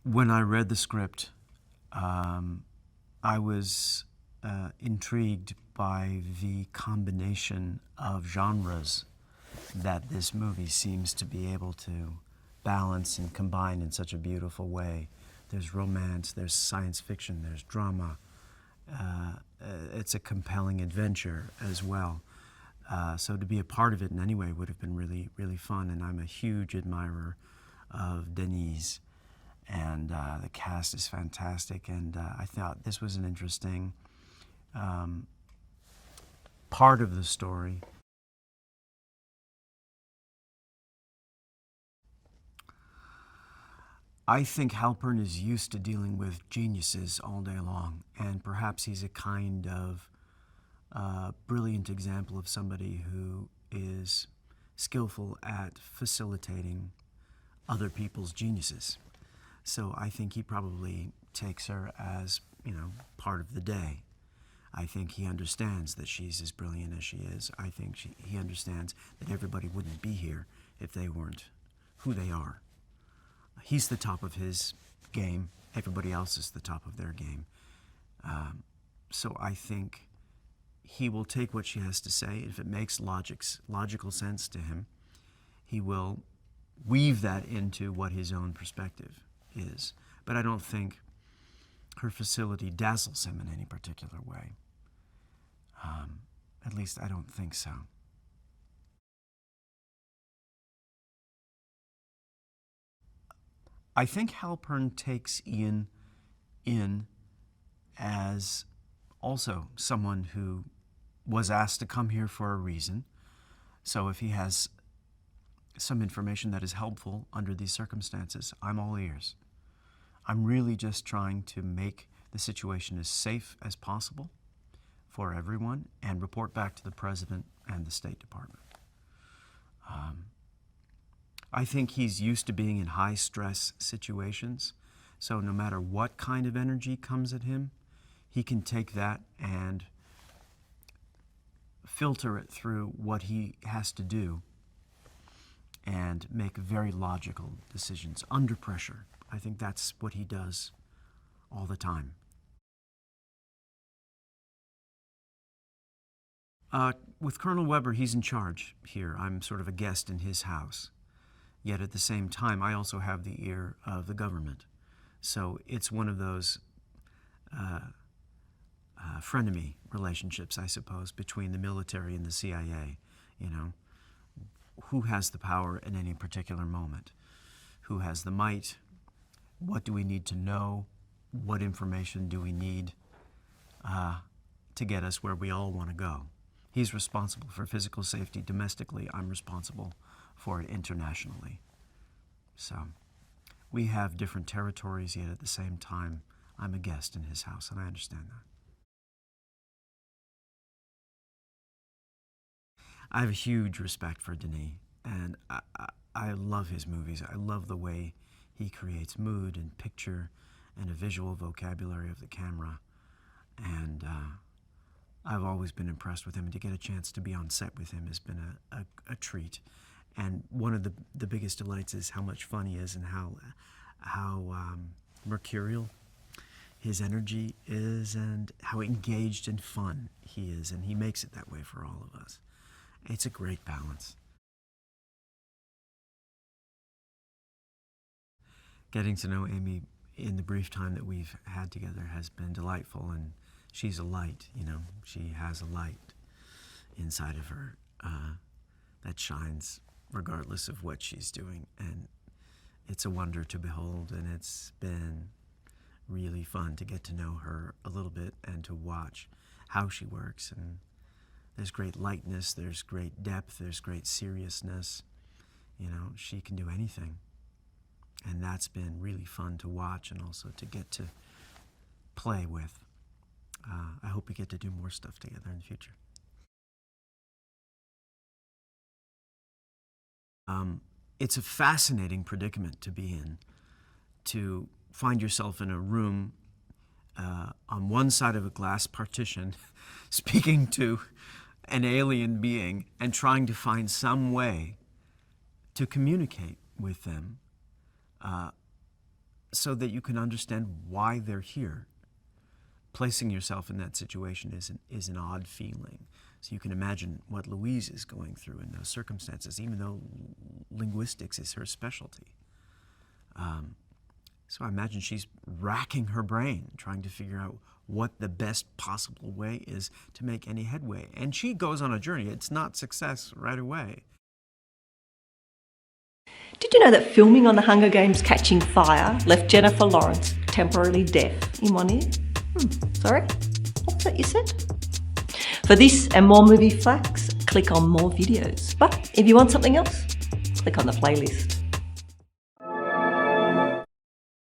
When I read the script, I was intrigued by the combination of genres that this movie seems to be able to balance and combine in such a beautiful way. There's romance, there's science fiction, there's drama. It's a compelling adventure as well. So to be a part of it in any way would have been really, really fun. And I'm a huge admirer of Denis. And the cast is fantastic. And I thought this was an interesting part of the story. I think Halpern is used to dealing with geniuses all day long, and perhaps he's a kind of brilliant example of somebody who is skillful at facilitating other people's geniuses. So I think he probably takes her as, part of the day. I think he understands that she's as brilliant as she is. I think he understands that everybody wouldn't be here if they weren't who they are. He's the top of his game. Everybody else is the top of their game. So I think he will take what she has to say. If it makes logical sense to him, he will weave that into what his own perspective is. But I don't think her facility dazzles him in any particular way. At least I don't think so. I think Halpern takes Ian in as also someone who was asked to come here for a reason. So if he has some information that is helpful under these circumstances, I'm all ears. I'm really just trying to make the situation as safe as possible for everyone and report back to the President and the State Department. I think he's used to being in high-stress situations, so no matter what kind of energy comes at him, he can take that and filter it through what he has to do and make very logical decisions under pressure. I think that's what he does all the time. With Colonel Weber, he's in charge here. I'm sort of a guest in his house. Yet at the same time, I also have the ear of the government. So it's one of those frenemy relationships, I suppose, between the military and the CIA. Who has the power at any particular moment? Who has the might? What do we need to know? What information do we need to get us where we all want to go? He's responsible for physical safety domestically. I'm responsible for it internationally. So we have different territories, yet at the same time, I'm a guest in his house, and I understand that. I have a huge respect for Denis, and I love his movies. I love the way he creates mood and picture and a visual vocabulary of the camera. And I've always been impressed with him, and to get a chance to be on set with him has been a treat. And one of the biggest delights is how much fun he is and how mercurial his energy is and how engaged and fun he is. And he makes it that way for all of us. It's a great balance. Getting to know Amy in the brief time that we've had together has been delightful, and she's a light, She has a light inside of her that shines regardless of what she's doing, and it's a wonder to behold, and it's been really fun to get to know her a little bit and to watch how she works. And there's great lightness, there's great depth, there's great seriousness. She can do anything, and that's been really fun to watch and also to get to play with. I hope we get to do more stuff together in the future. It's a fascinating predicament to be in, to find yourself in a room on one side of a glass partition speaking to an alien being and trying to find some way to communicate with them so that you can understand why they're here. Placing yourself in that situation is an odd feeling. So you can imagine what Louise is going through in those circumstances, even though linguistics is her specialty. So I imagine she's racking her brain, trying to figure out what the best possible way is to make any headway. And she goes on a journey. It's not success right away. Did you know that filming on the Hunger Games Catching Fire left Jennifer Lawrence temporarily deaf in one ear? Sorry? What's that you said? For this and more movie facts, click on more videos. But if you want something else, click on the playlist.